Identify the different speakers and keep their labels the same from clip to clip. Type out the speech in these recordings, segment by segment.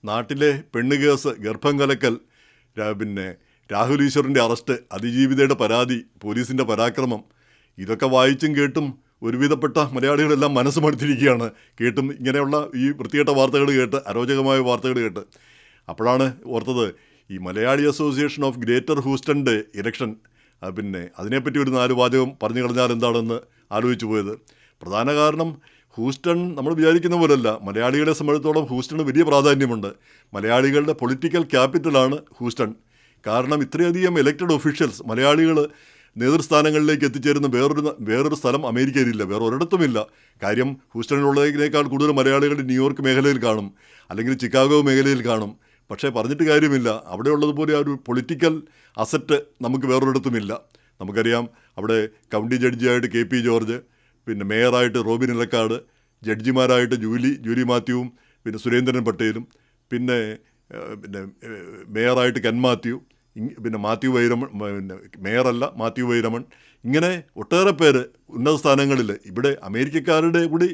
Speaker 1: നാട്ടിലെ പെണ്ണ് കേസ്, ഗർഭം കലക്കൽ, പിന്നെ രാഹുൽ ഈശ്വറിൻ്റെ അറസ്റ്റ്, അതിജീവിതയുടെ പരാതി, പോലീസിൻ്റെ പരാക്രമം, ഇതൊക്കെ വായിച്ചും കേട്ടും ഒരുവിധപ്പെട്ട മലയാളികളെല്ലാം മനസ്സ് മടുത്തിരിക്കുകയാണ്. കേട്ടും ഇങ്ങനെയുള്ള ഈ വൃത്തികെട്ട വാർത്തകൾ കേട്ട്, അരോചകമായ വാർത്തകൾ കേട്ട്. അപ്പോഴാണ് ഓർത്തത് ഈ മലയാളി അസോസിയേഷൻ ഓഫ് ഗ്രേറ്റർ ഹൂസ്റ്റണിൻ്റെ ഇലക്ഷൻ, പിന്നെ അതിനെപ്പറ്റി ഒരു 4 വാചകം പറഞ്ഞു കളഞ്ഞാൽ എന്താണെന്ന് ആലോചിച്ചു പോയത്. പ്രധാന കാരണം ഹൂസ്റ്റൺ നമ്മൾ വിചാരിക്കുന്ന പോലല്ല. മലയാളികളെ സംബന്ധിച്ചിടത്തോളം ഹൂസ്റ്റണ് വലിയ പ്രാധാന്യമുണ്ട്. മലയാളികളുടെ പൊളിറ്റിക്കൽ ക്യാപിറ്റലാണ് ഹൂസ്റ്റൺ. കാരണം ഇത്രയധികം ഇലക്റ്റഡ് ഒഫീഷ്യൽസ്, മലയാളികൾ നേതൃസ്ഥാനങ്ങളിലേക്ക് എത്തിച്ചേരുന്ന വേറൊരു സ്ഥലം അമേരിക്കയിലില്ല, വേറെ ഒരിടത്തുമില്ല. കാര്യം ഹൂസ്റ്റണിലുള്ളതിനേക്കാൾ കൂടുതൽ മലയാളികൾ ന്യൂയോർക്ക് മേഖലയിൽ കാണും, അല്ലെങ്കിൽ ചിക്കാഗോ മേഖലയിൽ കാണും. പക്ഷേ പറഞ്ഞിട്ട് കാര്യമില്ല, അവിടെ ഉള്ളതുപോലെ ആ ഒരു പൊളിറ്റിക്കൽ അസറ്റ് നമുക്ക് വേറൊരിടത്തുമില്ല. നമുക്കറിയാം, അവിടെ കൗണ്ടി ജഡ്ജിയായിട്ട് KP ജോർജ്, പിന്നെ മേയറായിട്ട് റോബിൻ ഇലക്കാട്, ജഡ്ജിമാരായിട്ട് ജൂലി മാത്യുവും പിന്നെ സുരേന്ദ്രൻ പട്ടേലും, പിന്നെ മേയറായിട്ട് കെൻ മാത്യു, പിന്നെ മാത്യു വൈരമൺ, പിന്നെ മേയറല്ല മാത്യു വൈരമൺ, ഇങ്ങനെ ഒട്ടേറെ പേര് ഉന്നത സ്ഥാനങ്ങളിൽ ഇവിടെ അമേരിക്കക്കാരുടെ കൂടി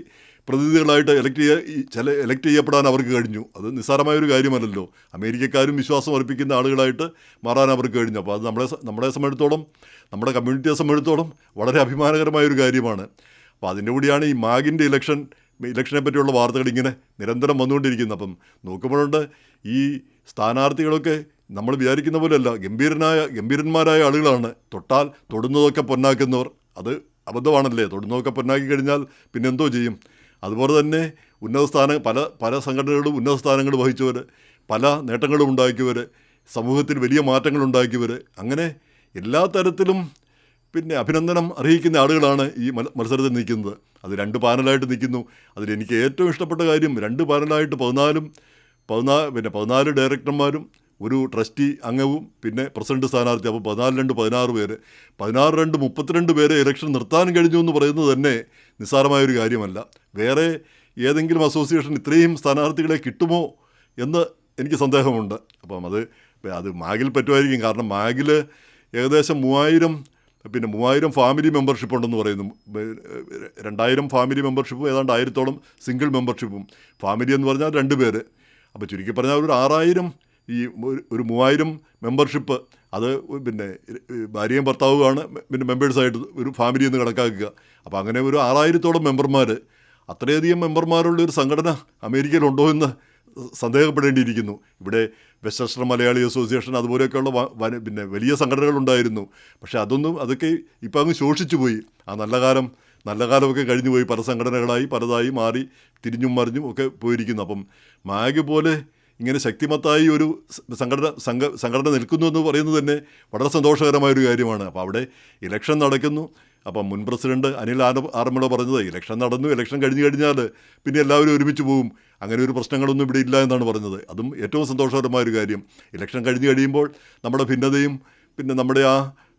Speaker 1: പ്രതിനിധികളായിട്ട് എലക്ട് ചെയ്യപ്പെടാൻ അവർക്ക് കഴിഞ്ഞു. അത് നിസ്സാരമായൊരു കാര്യമല്ലല്ലോ. അമേരിക്കക്കാരും വിശ്വാസം അർപ്പിക്കുന്ന ആളുകളായിട്ട് മാറാൻ അവർക്ക് കഴിഞ്ഞു. അപ്പോൾ അത് നമ്മളെ സംബന്ധിച്ചിടത്തോളം, നമ്മുടെ കമ്മ്യൂണിറ്റിയെ സംബന്ധിച്ചിടത്തോളം വളരെ അഭിമാനകരമായൊരു കാര്യമാണ്. അപ്പോൾ അതിൻ്റെ കൂടിയാണ് ഈ മാഗിൻ്റെ ഇലക്ഷനെ പറ്റിയുള്ള വാർത്തകൾ ഇങ്ങനെ നിരന്തരം വന്നുകൊണ്ടിരിക്കുന്നത്. അപ്പം നോക്കുമ്പോഴുണ്ട് ഈ സ്ഥാനാർത്ഥികളൊക്കെ നമ്മൾ വിചാരിക്കുന്ന പോലെയല്ല, ഗംഭീരന്മാരായ ആളുകളാണ്. തൊടുന്നതൊക്കെ പൊന്നാക്കുന്നവർ. അത് അബദ്ധമാണല്ലേ. തൊടുന്നതൊക്കെ പൊന്നാക്കി കഴിഞ്ഞാൽ പിന്നെ എന്തോ ചെയ്യും. അതുപോലെ തന്നെ പല സംഘടനകളും ഉന്നത സ്ഥാനങ്ങൾ വഹിച്ചവർ, പല നേട്ടങ്ങളും ഉണ്ടാക്കിയവർ, സമൂഹത്തിൽ വലിയ മാറ്റങ്ങൾ ഉണ്ടാക്കിയവർ, അങ്ങനെ എല്ലാ തരത്തിലും പിന്നെ അഭിനന്ദനം അർഹിക്കുന്ന ആളുകളാണ് ഈ മത്സരത്തിൽ നിൽക്കുന്നത്. അത് 2 പാനലായിട്ട് നിൽക്കുന്നു. അതിലെനിക്ക് ഏറ്റവും ഇഷ്ടപ്പെട്ട കാര്യം 2 പാനലായിട്ട് 14 ഡയറക്ടർമാരും ഒരു ട്രസ്റ്റി അംഗവും പിന്നെ പ്രസിഡന്റ് സ്ഥാനാർത്ഥി. അപ്പോൾ 14 16 പേര്, 16 32 പേരെ ഇലക്ഷൻ നിർത്താൻ കഴിഞ്ഞു എന്ന് പറയുന്നത് തന്നെ നിസ്സാരമായൊരു കാര്യമല്ല. വേറെ ഏതെങ്കിലും അസോസിയേഷൻ ഇത്രയും സ്ഥാനാർത്ഥികളെ കിട്ടുമോ എന്ന് എനിക്ക് സന്ദേഹമുണ്ട്. അപ്പം അത് മാഗിൽ പറ്റുമായിരിക്കും. കാരണം മാഗിൽ ഏകദേശം 3000 ഫാമിലി മെമ്പർഷിപ്പ് ഉണ്ടെന്ന് പറയുന്നു. 2000 ഫാമിലി മെമ്പർഷിപ്പും ഏതാണ്ട് 1000-ഓളം സിംഗിൾ മെമ്പർഷിപ്പും. ഫാമിലി എന്ന് പറഞ്ഞാൽ 2 പേര്. അപ്പോൾ ചുരുക്കി പറഞ്ഞാൽ ഒരു 6000, ഈ ഒരു 3000 മെമ്പർഷിപ്പ്, അത് പിന്നെ ഭാര്യയും ഭർത്താവുമാണ് പിന്നെ മെമ്പേഴ്സായിട്ട് ഒരു ഫാമിലി എന്ന് കണക്കാക്കുക. അപ്പോൾ അങ്ങനെ ഒരു 6000-ഓളം മെമ്പർമാർ, അത്രയധികം മെമ്പർമാരുള്ള ഒരു സംഘടന അമേരിക്കയിലുണ്ടോ എന്ന് സന്ദേഹപ്പെടേണ്ടിയിരിക്കുന്നു. ഇവിടെ വെസ്റ്റേൺ മലയാളി അസോസിയേഷൻ അതുപോലെയൊക്കെയുള്ള പിന്നെ വലിയ സംഘടനകളുണ്ടായിരുന്നു. പക്ഷേ അതൊക്കെ ഇപ്പം അങ്ങ് ശോഷിച്ചു പോയി. ആ നല്ല കാലമൊക്കെ കഴിഞ്ഞു പോയി. പല സംഘടനകളായി പലതായി മാറി തിരിഞ്ഞും മറിഞ്ഞും ഒക്കെ പോയിരിക്കുന്നു. അപ്പം മാഗ് പോലെ ഇങ്ങനെ ശക്തിമത്തായി ഒരു സംഘടന നിൽക്കുന്നു എന്ന് പറയുന്നത് തന്നെ വളരെ സന്തോഷകരമായൊരു കാര്യമാണ്. അപ്പോൾ അവിടെ ഇലക്ഷൻ നടക്കുന്നു. അപ്പം മുൻ പ്രസിഡന്റ് അനിൽ ആറന്മുള പറഞ്ഞത്, ഇലക്ഷൻ നടന്നു, ഇലക്ഷൻ കഴിഞ്ഞ് കഴിഞ്ഞാൽ പിന്നെ എല്ലാവരും ഒരുമിച്ച് പോകും, അങ്ങനെ ഒരു പ്രശ്നങ്ങളൊന്നും ഇവിടെ ഇല്ല എന്നാണ് പറഞ്ഞത്. അതും ഏറ്റവും സന്തോഷകരമായൊരു കാര്യം. ഇലക്ഷൻ കഴിഞ്ഞ് കഴിയുമ്പോൾ നമ്മുടെ ഭിന്നതയും പിന്നെ നമ്മുടെ ആ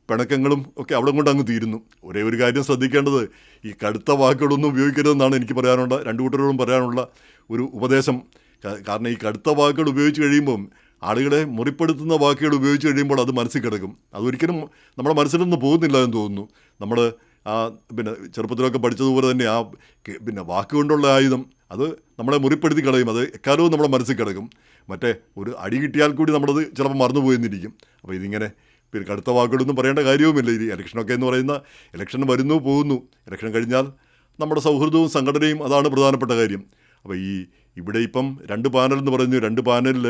Speaker 1: പിണക്കങ്ങളും ഒക്കെ അവിടെ കൊണ്ട് അങ്ങ് തീരുന്നു. ഒരേ ഒരു കാര്യം ശ്രദ്ധിക്കേണ്ടത്, ഈ കടുത്ത വാക്കുകളൊന്നും ഉപയോഗിക്കരുതെന്നാണ് എനിക്ക് പറയാനുള്ള, 2 കൂട്ടരോടും പറയാനുള്ള ഒരു ഉപദേശം. കാരണം ഈ കടുത്ത വാക്കുകൾ ഉപയോഗിച്ച് കഴിയുമ്പം, ആളുകളെ മുറിപ്പെടുത്തുന്ന വാക്കുകൾ ഉപയോഗിച്ച് കഴിയുമ്പോൾ അത് മനസ്സിൽ കിടക്കും. അതൊരിക്കലും നമ്മുടെ മനസ്സിൽ നിന്ന് പോകുന്നില്ല എന്ന് തോന്നുന്നു. നമ്മൾ പിന്നെ ചെറുപ്പത്തിലൊക്കെ പഠിച്ചതുപോലെ തന്നെ പിന്നെ വാക്കുകൊണ്ടുള്ള ആയുധം അത് നമ്മളെ മുറിപ്പെടുത്തി കളയും. അത് എക്കാലവും നമ്മുടെ മനസ്സിൽ കിടക്കും. മറ്റേ ഒരു അടി കിട്ടിയാൽ കൂടി നമ്മളത് ചിലപ്പോൾ മറന്നുപോയെന്നിരിക്കും. അപ്പോൾ ഇതിങ്ങനെ പിന്നെ കടുത്ത വാക്കുകളൊന്നും പറയേണ്ട കാര്യവുമില്ല. ഈ ഇലക്ഷനൊക്കെ എന്ന് പറയുന്ന, ഇലക്ഷൻ വരുന്നു പോകുന്നു, ഇലക്ഷൻ കഴിഞ്ഞാൽ നമ്മുടെ സൗഹൃദവും സംഘടനയും, അതാണ് പ്രധാനപ്പെട്ട കാര്യം. അപ്പോൾ ഇവിടെ ഇപ്പം 2 പാനൽ എന്ന് പറഞ്ഞു. 2 പാനലിൽ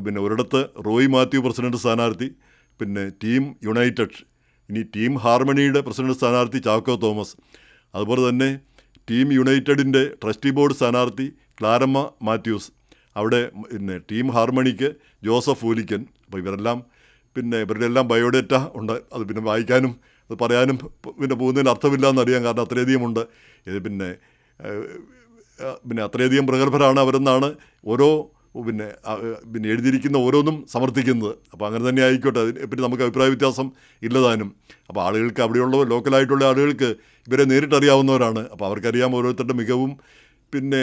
Speaker 1: പിന്നെ ഒരിടത്ത് റോയ് മാത്യു പ്രസിഡന്റ് സ്ഥാനാർത്ഥി, പിന്നെ ടീം യുണൈറ്റഡ്, ഇനി ടീം ഹാർമണിയുടെ പ്രസിഡന്റ് സ്ഥാനാർത്ഥി ചാക്കോ തോമസ്, അതുപോലെ തന്നെ ടീം യുണൈറ്റഡിൻ്റെ ട്രസ്റ്റി ബോർഡ് സ്ഥാനാർത്ഥി ക്ലാരമ്മ മാത്യൂസ്, അവിടെ പിന്നെ ടീം ഹാർമണിക്ക് ജോസഫ് ഊലിക്കൻ. അപ്പോൾ ഇവരുടെ എല്ലാം ബയോഡേറ്റ ഉണ്ട്. അത് പിന്നെ വായിക്കാനും അത് പറയാനും പിന്നെ പോകുന്നതിന് അർത്ഥമില്ല എന്നറിയാം. കാരണം അത്രയധികമുണ്ട്. ഇത് പിന്നെ അത്രയധികം പ്രഗത്ഭരാണ് അവരെന്നാണ് ഓരോ പിന്നെ എഴുതിയിരിക്കുന്ന ഓരോന്നും സമർത്ഥിക്കുന്നത്. അപ്പോൾ അങ്ങനെ തന്നെ ആയിക്കോട്ടെ, അതിനെപ്പറ്റി നമുക്ക് അഭിപ്രായ വ്യത്യാസം ഇല്ലതാനും. അപ്പോൾ ആളുകൾക്ക്, അവിടെയുള്ള ലോക്കലായിട്ടുള്ള ആളുകൾക്ക് ഇവരെ നേരിട്ടറിയാവുന്നവരാണ്. അപ്പോൾ അവർക്കറിയാം ഓരോരുത്തരുടെ മികവും പിന്നെ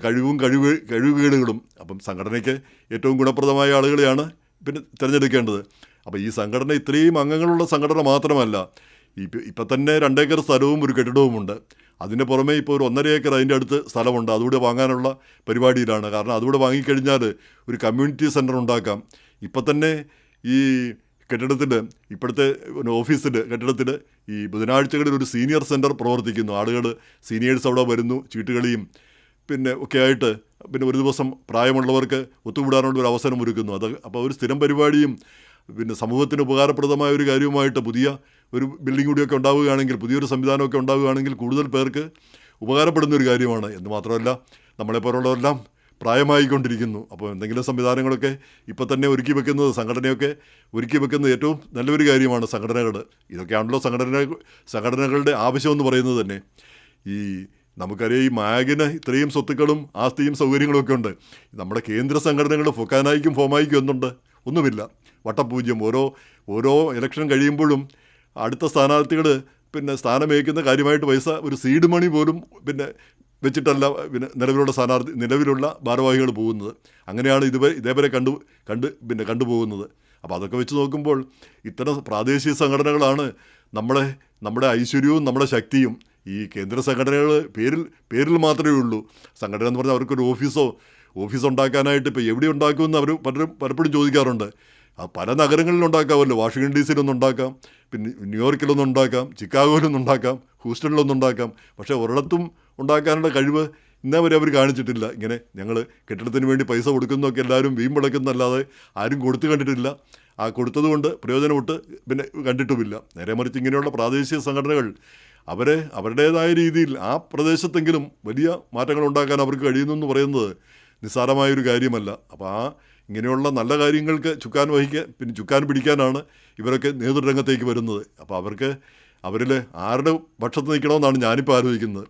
Speaker 1: കഴിവുകേടുകളും. അപ്പം സംഘടനയ്ക്ക് ഏറ്റവും ഗുണപ്രദമായ ആളുകളെയാണ് പിന്നെ തിരഞ്ഞെടുക്കേണ്ടത്. അപ്പോൾ ഈ സംഘടന ഇത്രയും അംഗങ്ങളുള്ള സംഘടന മാത്രമല്ല, ഇപ്പം തന്നെ 2 ഏക്കർ സ്ഥലവും ഒരു കെട്ടിടവുമുണ്ട്. അതിന് പുറമെ ഇപ്പോൾ ഒരു 1.5 ഏക്കർ അതിൻ്റെ അടുത്ത് സ്ഥലമുണ്ട്, അതുകൂടെ വാങ്ങാനുള്ള പരിപാടിയിലാണ്. കാരണം അതുകൂടെ വാങ്ങിക്കഴിഞ്ഞാൽ ഒരു കമ്മ്യൂണിറ്റി സെൻറ്റർ ഉണ്ടാക്കാം. ഇപ്പം തന്നെ ഈ കെട്ടിടത്തിൽ, ഇപ്പോഴത്തെ ഓഫീസിൽ കെട്ടിടത്തിൽ ഈ ബുധനാഴ്ചകളിൽ ഒരു സീനിയർ സെൻറ്റർ പ്രവർത്തിക്കുന്നു. ആളുകൾ സീനിയേഴ്സ് അവിടെ വരുന്നു, ചീട്ടുകളിയും പിന്നെ ഒക്കെ ആയിട്ട് പിന്നെ ഒരു ദിവസം പ്രായമുള്ളവർക്ക് ഒത്തുകൂടാനുള്ള ഒരു അവസരം ഒരുക്കുന്നു. അപ്പോൾ ഒരു സ്ഥിരം പരിപാടിയും പിന്നെ സമൂഹത്തിന് ഉപകാരപ്രദമായ ഒരു കാര്യവുമായിട്ട് പുതിയ ഒരു ബിൽഡിംഗ് കൂടിയൊക്കെ ഉണ്ടാവുകയാണെങ്കിൽ, പുതിയൊരു സംവിധാനമൊക്കെ ഉണ്ടാവുകയാണെങ്കിൽ കൂടുതൽ പേർക്ക് ഉപകാരപ്പെടുന്ന ഒരു കാര്യമാണ്. എന്ന് മാത്രമല്ല നമ്മളെപ്പോലുള്ളവരെല്ലാം പ്രായമായിക്കൊണ്ടിരിക്കുന്നു. അപ്പോൾ എന്തെങ്കിലും സംവിധാനങ്ങളൊക്കെ ഇപ്പോൾ തന്നെ ഒരുക്കി വെക്കുന്നത്, സംഘടനയൊക്കെ ഒരുക്കി വെക്കുന്നത് ഏറ്റവും നല്ലൊരു കാര്യമാണ്. ഇതൊക്കെയാണല്ലോ സംഘടനകളുടെ ആവശ്യമെന്ന് പറയുന്നത് തന്നെ. ഈ നമുക്കറിയാം, ഈ മാഗിന് ഇത്രയും സ്വത്തുക്കളും ആസ്തിയും സൗകര്യങ്ങളും ഒക്കെ ഉണ്ട്. നമ്മുടെ കേന്ദ്ര സംഘടനകൾ ഫൊക്കാനായിക്കും ഫോമായിക്കും എന്തുണ്ട്? ഒന്നുമില്ല, വട്ടപൂജ്യം. ഓരോ ഇലക്ഷൻ കഴിയുമ്പോഴും അടുത്ത സ്ഥാനാർത്ഥികൾ പിന്നെ സ്ഥാനമേക്കുന്ന കാര്യമായിട്ട് പൈസ, ഒരു സീഡ് മണി പോലും പിന്നെ വെച്ചിട്ടല്ല പിന്നെ നിലവിലുള്ള ഭാരവാഹികൾ പോകുന്നത്. അങ്ങനെയാണ് ഇതേവരെ കണ്ടുപോകുന്നത്. അപ്പോൾ അതൊക്കെ വെച്ച് നോക്കുമ്പോൾ ഇത്തരം പ്രാദേശിക സംഘടനകളാണ് നമ്മുടെ ഐശ്വര്യവും നമ്മുടെ ശക്തിയും. ഈ കേന്ദ്ര സംഘടനകൾ പേരിൽ മാത്രമേ ഉള്ളൂ. സംഘടന എന്ന് പറഞ്ഞാൽ അവർക്കൊരു ഓഫീസ് ഉണ്ടാക്കാനായിട്ട് ഇപ്പോൾ എവിടെ ഉണ്ടാക്കുമെന്ന് അവർ പലപ്പോഴും ചോദിക്കാറുണ്ട്. പല നഗരങ്ങളിലുണ്ടാക്കാമല്ലോ. വാഷിംഗ്ടൺ DC-ലൊന്നുണ്ടാക്കാം, പിന്നെ ന്യൂയോർക്കിലൊന്നുണ്ടാക്കാം, ചിക്കാഗോയിലൊന്നുണ്ടാക്കാം, ഹൂസ്റ്റണിലൊന്നുണ്ടാക്കാം. പക്ഷേ ഒരിടത്തും ഉണ്ടാക്കാനുള്ള കഴിവ് ഇന്നേ വരെ അവർ കാണിച്ചിട്ടില്ല. ഇങ്ങനെ ഞങ്ങൾ കെട്ടിടത്തിന് വേണ്ടി പൈസ കൊടുക്കുന്നതൊക്കെ എല്ലാവരും വീമ്പടക്കുന്നല്ലാതെ ആരും കൊടുത്തു കണ്ടിട്ടില്ല. ആ കൊടുത്തതുകൊണ്ട് പ്രയോജനപ്പെട്ട് പിന്നെ കണ്ടിട്ടുമില്ല. നേരെ മറിച്ച് ഇങ്ങനെയുള്ള പ്രാദേശിക സംഘടനകൾ അവരുടേതായ രീതിയിൽ ആ പ്രദേശത്തെങ്കിലും വലിയ മാറ്റങ്ങൾ ഉണ്ടാക്കാൻ അവർക്ക് കഴിയുന്നു എന്ന് പറയുന്നത് നിസ്സാരമായൊരു കാര്യമല്ല. അപ്പോൾ ഇങ്ങനെയുള്ള നല്ല കാര്യങ്ങൾക്ക് ചുക്കാൻ പിടിക്കാനാണ് ഇവരൊക്കെ നേതൃരംഗത്തേക്ക് വരുന്നത്. അപ്പോൾ അവരിൽ ആരുടെ പക്ഷത്ത് നിൽക്കണമെന്നാണ് ഞാനിപ്പോൾ ആലോചിക്കുന്നത്.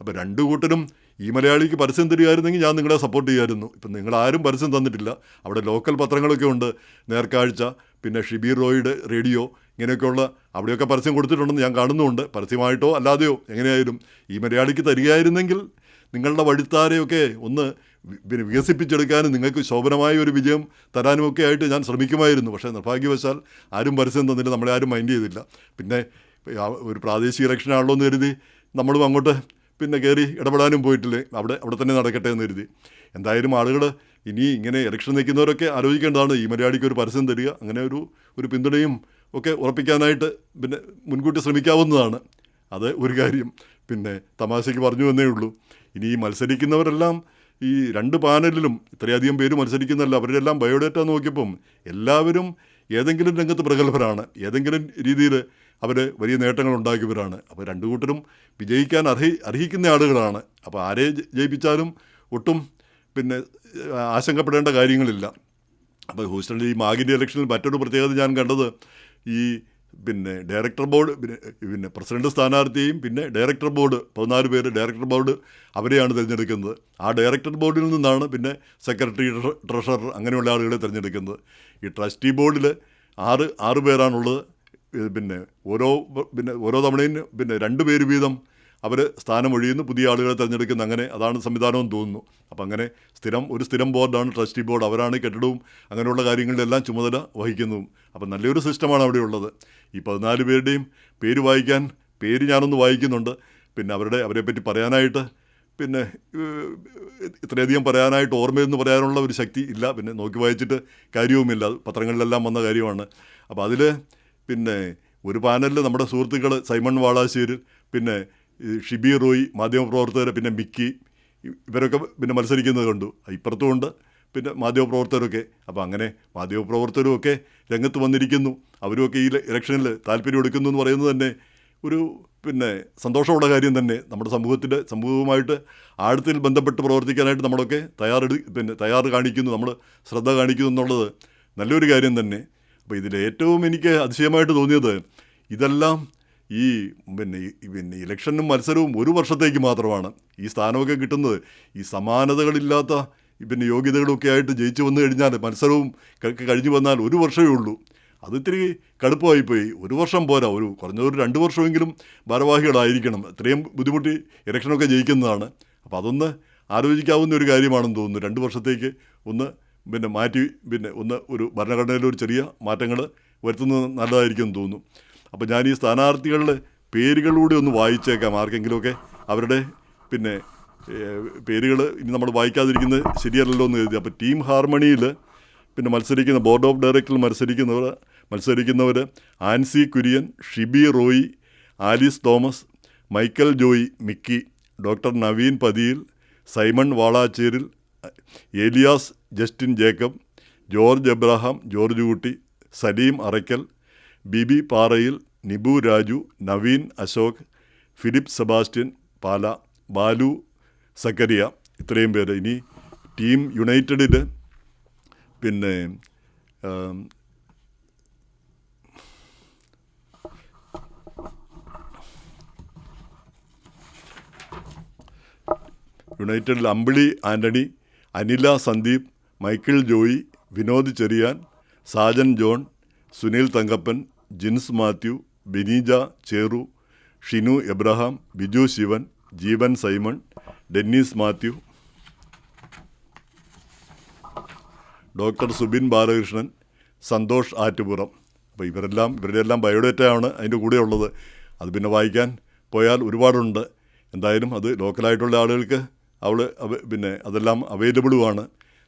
Speaker 1: അപ്പോൾ രണ്ടു കൂട്ടരും ഈ മലയാളിക്ക് പരസ്യം തരികയായിരുന്നെങ്കിൽ ഞാൻ നിങ്ങളെ സപ്പോർട്ട് ചെയ്യുമായിരുന്നു. ഇപ്പം നിങ്ങളാരും പരസ്യം തന്നിട്ടില്ല. അവിടെ ലോക്കൽ പത്രങ്ങളൊക്കെ ഉണ്ട്, നേർക്കാഴ്ച, പിന്നെ ഷിബീർ റോയിയുടെ റേഡിയോ, ഇങ്ങനെയൊക്കെയുള്ള അവിടെയൊക്കെ പരസ്യം കൊടുത്തിട്ടുണ്ടെന്ന് ഞാൻ കാണുന്നുമുണ്ട്. പരസ്യമായിട്ടോ അല്ലാതെയോ എങ്ങനെയായാലും ഈ മലയാളിക്ക് തരികയായിരുന്നെങ്കിൽ നിങ്ങളുടെ വഴിത്താരെയൊക്കെ ഒന്ന് പിന്നെ വികസിപ്പിച്ചെടുക്കാനും നിങ്ങൾക്ക് ശോഭനമായ ഒരു വിജയം തരാനുമൊക്കെ ആയിട്ട് ഞാൻ ശ്രമിക്കുമായിരുന്നു. പക്ഷേ നിർഭാഗ്യവശാൽ ആരും പരസ്യം തന്നില്ല, നമ്മളെ ആരും മൈൻഡ് ചെയ്തില്ല. പിന്നെ ഒരു പ്രാദേശിക ഇലക്ഷനാണല്ലോ എന്ന് കരുതി നമ്മളും അങ്ങോട്ട് പിന്നെ കയറി ഇടപെടാനും പോയിട്ടില്ലേ. അവിടെ തന്നെ നടക്കട്ടെ എന്ന് കരുതി. എന്തായാലും ആളുകൾ ഇനി ഇങ്ങനെ ഇലക്ഷൻ നിൽക്കുന്നവരൊക്കെ ആലോചിക്കേണ്ടതാണ്. ഈ മലയാളിക്ക് ഒരു പരസ്യം തരിക, അങ്ങനെ ഒരു പിന്തുണയും ഒക്കെ ഉറപ്പിക്കാനായിട്ട് പിന്നെ മുൻകൂട്ടി ശ്രമിക്കാവുന്നതാണ്. അത് ഒരു കാര്യം. പിന്നെ തമാശയ്ക്ക് പറഞ്ഞു എന്നേ ഉള്ളൂ. ഇനി ഈ മത്സരിക്കുന്നവരെല്ലാം ഈ രണ്ട് പാനലിലും ഇത്രയധികം പേര് മത്സരിക്കുന്നതല്ല, അവരെല്ലാം ബയോഡേറ്റ നോക്കിയപ്പം എല്ലാവരും ഏതെങ്കിലും രംഗത്ത് പ്രഗത്ഭരാണ്, ഏതെങ്കിലും രീതിയിൽ അവർ വലിയ നേട്ടങ്ങൾ ഉണ്ടാക്കിയവരാണ്. അപ്പോൾ രണ്ടു കൂട്ടരും വിജയിക്കാൻ അർഹിക്കുന്ന ആളുകളാണ്. അപ്പോൾ ആരെ ജയിപ്പിച്ചാലും ഒട്ടും പിന്നെ ആശങ്കപ്പെടേണ്ട കാര്യങ്ങളില്ല. അപ്പോൾ ഹൂസ്റ്റണിൽ ഈ മാഗിൻ്റെ ഇലക്ഷനിൽ മറ്റൊരു പ്രത്യേകത ഞാൻ കണ്ടത്, ഈ പിന്നെ ഡയറക്ടർ ബോർഡ്, പിന്നെ പ്രസിഡന്റ് സ്ഥാനാർത്ഥിയെയും പിന്നെ ഡയറക്ടർ ബോർഡ് 14 പേര് ഡയറക്ടർ ബോർഡ് അവരെയാണ് തിരഞ്ഞെടുക്കുന്നത്. ആ ഡയറക്ടർ ബോർഡിൽ നിന്നാണ് പിന്നെ സെക്രട്ടറി, ട്രഷറർ അങ്ങനെയുള്ള ആളുകളെ തിരഞ്ഞെടുക്കുന്നത്. ഈ ട്രസ്റ്റി ബോർഡിൽ 6 പേരാണുള്ളത്. പിന്നെ ഓരോ തവണയും പിന്നെ 2 പേര് വീതം അവർ സ്ഥാനം ഒഴിയുന്നു, പുതിയ ആളുകളെ തിരഞ്ഞെടുക്കുന്നു. അങ്ങനെ അതാണ് സംവിധാനമെന്ന് തോന്നുന്നു. അപ്പം അങ്ങനെ ഒരു സ്ഥിരം ബോർഡാണ് ട്രസ്റ്റി ബോർഡ്. അവരാണ് കെട്ടിടവും അങ്ങനെയുള്ള കാര്യങ്ങളിലെല്ലാം ചുമതല വഹിക്കുന്നതും. അപ്പം നല്ലൊരു സിസ്റ്റമാണ് അവിടെ ഉള്ളത്. ഈ 14 പേരുടെയും പേര് ഞാനൊന്ന് വായിക്കുന്നുണ്ട്. പിന്നെ അവരെപ്പറ്റി പറയാനായിട്ട് പിന്നെ ഇത്രയധികം പറയാനായിട്ട് ഓർമ്മയെന്ന് പറയാനുള്ള ഒരു ശക്തി ഇല്ല. പിന്നെ നോക്കി വായിച്ചിട്ട് കാര്യവുമില്ല, പത്രങ്ങളിലെല്ലാം വന്ന കാര്യമാണ്. അപ്പോൾ അതിൽ പിന്നെ ഒരു പാനലിൽ നമ്മുടെ സുഹൃത്തുക്കൾ സൈമൺ വാളാശ്ശേരി, പിന്നെ ഷിബി റോയ് മാധ്യമപ്രവർത്തകർ, പിന്നെ മിക്കി, ഇവരൊക്കെ പിന്നെ മത്സരിക്കുന്നത് കണ്ടു. ഇപ്പുറത്തുമുണ്ട് പിന്നെ മാധ്യമപ്രവർത്തകരൊക്കെ. അപ്പോൾ അങ്ങനെ മാധ്യമപ്രവർത്തകരും ഒക്കെ രംഗത്ത് വന്നിരിക്കുന്നു. അവരുമൊക്കെ ഈ ഇലക്ഷനിൽ താല്പര്യം എടുക്കുന്നു എന്ന് പറയുന്നത് തന്നെ ഒരു പിന്നെ സന്തോഷമുള്ള കാര്യം തന്നെ. നമ്മുടെ സമൂഹവുമായിട്ട് ആഴത്തിൽ ബന്ധപ്പെട്ട് പ്രവർത്തിക്കാനായിട്ട് നമ്മളൊക്കെ തയ്യാറ് കാണിക്കുന്നു, നമ്മൾ ശ്രദ്ധ കാണിക്കുന്നു എന്നുള്ളത് നല്ലൊരു കാര്യം തന്നെ. അപ്പോൾ ഇതിലേറ്റവും എനിക്ക് അതിശയമായിട്ട് തോന്നിയത് ഇതെല്ലാം ഈ പിന്നെ ഇലക്ഷനും മത്സരവും 1 വർഷത്തേക്ക് മാത്രമാണ്. ഈ സ്ഥാനമൊക്കെ കിട്ടുന്നത് ഈ സമാനതകളില്ലാത്ത പിന്നെ യോഗ്യതകളൊക്കെ ആയിട്ട് ജയിച്ചു വന്നു കഴിഞ്ഞാൽ, മത്സരവും കഴിഞ്ഞു വന്നാൽ 1 വർഷമേ ഉള്ളൂ. അത് ഇത്തിരി കടുപ്പമായിപ്പോയി. 1 വർഷം പോരാ, കുറഞ്ഞൊരു 2 വർഷമെങ്കിലും ഭാരവാഹികളായിരിക്കണം. ഇത്രയും ബുദ്ധിമുട്ടി ഇലക്ഷനൊക്കെ ജയിക്കുന്നതാണ്. അപ്പോൾ അതൊന്ന് ആലോചിക്കാവുന്ന ഒരു കാര്യമാണെന്ന് തോന്നുന്നു. 2 വർഷത്തേക്ക് പിന്നെ മാറ്റി ഒരു ഭരണഘടനയിൽ ഒരു ചെറിയ മാറ്റങ്ങൾ വരുത്തുന്നത് നല്ലതായിരിക്കും എന്ന് തോന്നുന്നു. അപ്പോൾ ഞാൻ ഈ സ്ഥാനാർത്ഥികളിൽ പേരുകളിലൂടെ ഒന്ന് വായിച്ചേക്കാം ആർക്കെങ്കിലുമൊക്കെ അവരുടെ പിന്നെ പേരുകൾ ഇനി നമ്മൾ വായിക്കാതിരിക്കുന്നത് ശരിയല്ലല്ലോ എന്ന് കരുതി. അപ്പോൾ ടീം ഹാർമണിയിൽ പിന്നെ മത്സരിക്കുന്ന ബോർഡ് ഓഫ് ഡയറക്ടറിൽ മത്സരിക്കുന്നവർ ആൻസി കുര്യൻ, ഷിബി റോയി, ആലിസ് തോമസ്, മൈക്കൽ ജോയി മിക്കി, ഡോക്ടർ നവീൻ പതിയിൽ, സൈമൺ വാളാച്ചേരിൽ, ഏലിയാസ് ജസ്റ്റിൻ ജേക്കബ്, ജോർജ് എബ്രഹാം, ജോർജ് കുട്ടി, സലീം അറയ്ക്കൽ, ബിബി പാറയിൽ, നിബു രാജു, നവീൻ അശോക്, ഫിലിപ്പ് സെബാസ്റ്റ്യൻ പാല, ബാലു സക്കരിയ, ഇത്രയും പേര്. ഇനി ടീം യുണൈറ്റഡിൽ പിന്നെ യുണൈറ്റഡിൽ അമ്പിളി ആൻ്റണി, അനില സന്ദീപ്, മൈക്കിൾ ജോയി, വിനോദ് ചെറിയാൻ, സാജൻ ജോൺ, സുനിൽ തങ്കപ്പൻ, ജിൻസ് മാത്യു, ബെനീജ ചേറു, ഷിനു എബ്രഹാം, ബിജു ശിവൻ, ജീവൻ Simon, Dennis Mathew, doctor Subin Balakrishnan, Santhosh Attupuram. അപ്പോൾ ഇവരുടെയെല്ലാം ബയോഡേറ്റയാണ് അതിൻ്റെ കൂടെ ഉള്ളത്. അത് പിന്നെ വായിക്കാൻ പോയാൽ ഒരുപാടുണ്ട്. എന്തായാലും അത് ലോക്കലായിട്ടുള്ള ആളുകൾക്ക് പിന്നെ അതെല്ലാം അവൈലബിളുമാണ്.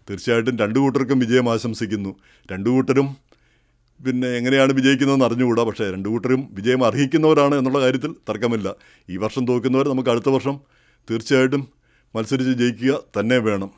Speaker 1: തീർച്ചയായിട്ടും രണ്ടു കൂട്ടർക്കും വിജയം ആശംസിക്കുന്നു. രണ്ടു കൂട്ടരും പിന്നെ എങ്ങനെയാണ് വിജയിക്കുന്നതെന്ന് അറിഞ്ഞുകൂടാ. പക്ഷേ രണ്ടു കൂട്ടരും വിജയം അർഹിക്കുന്നവരാണ് എന്നുള്ള കാര്യത്തിൽ തർക്കമില്ല. ഈ വർഷം തോൽക്കുന്നവർ നമുക്ക് അടുത്ത വർഷം തീർച്ചയായിട്ടും മത്സരിച്ച് ജയിക്കുക തന്നെ വേണം.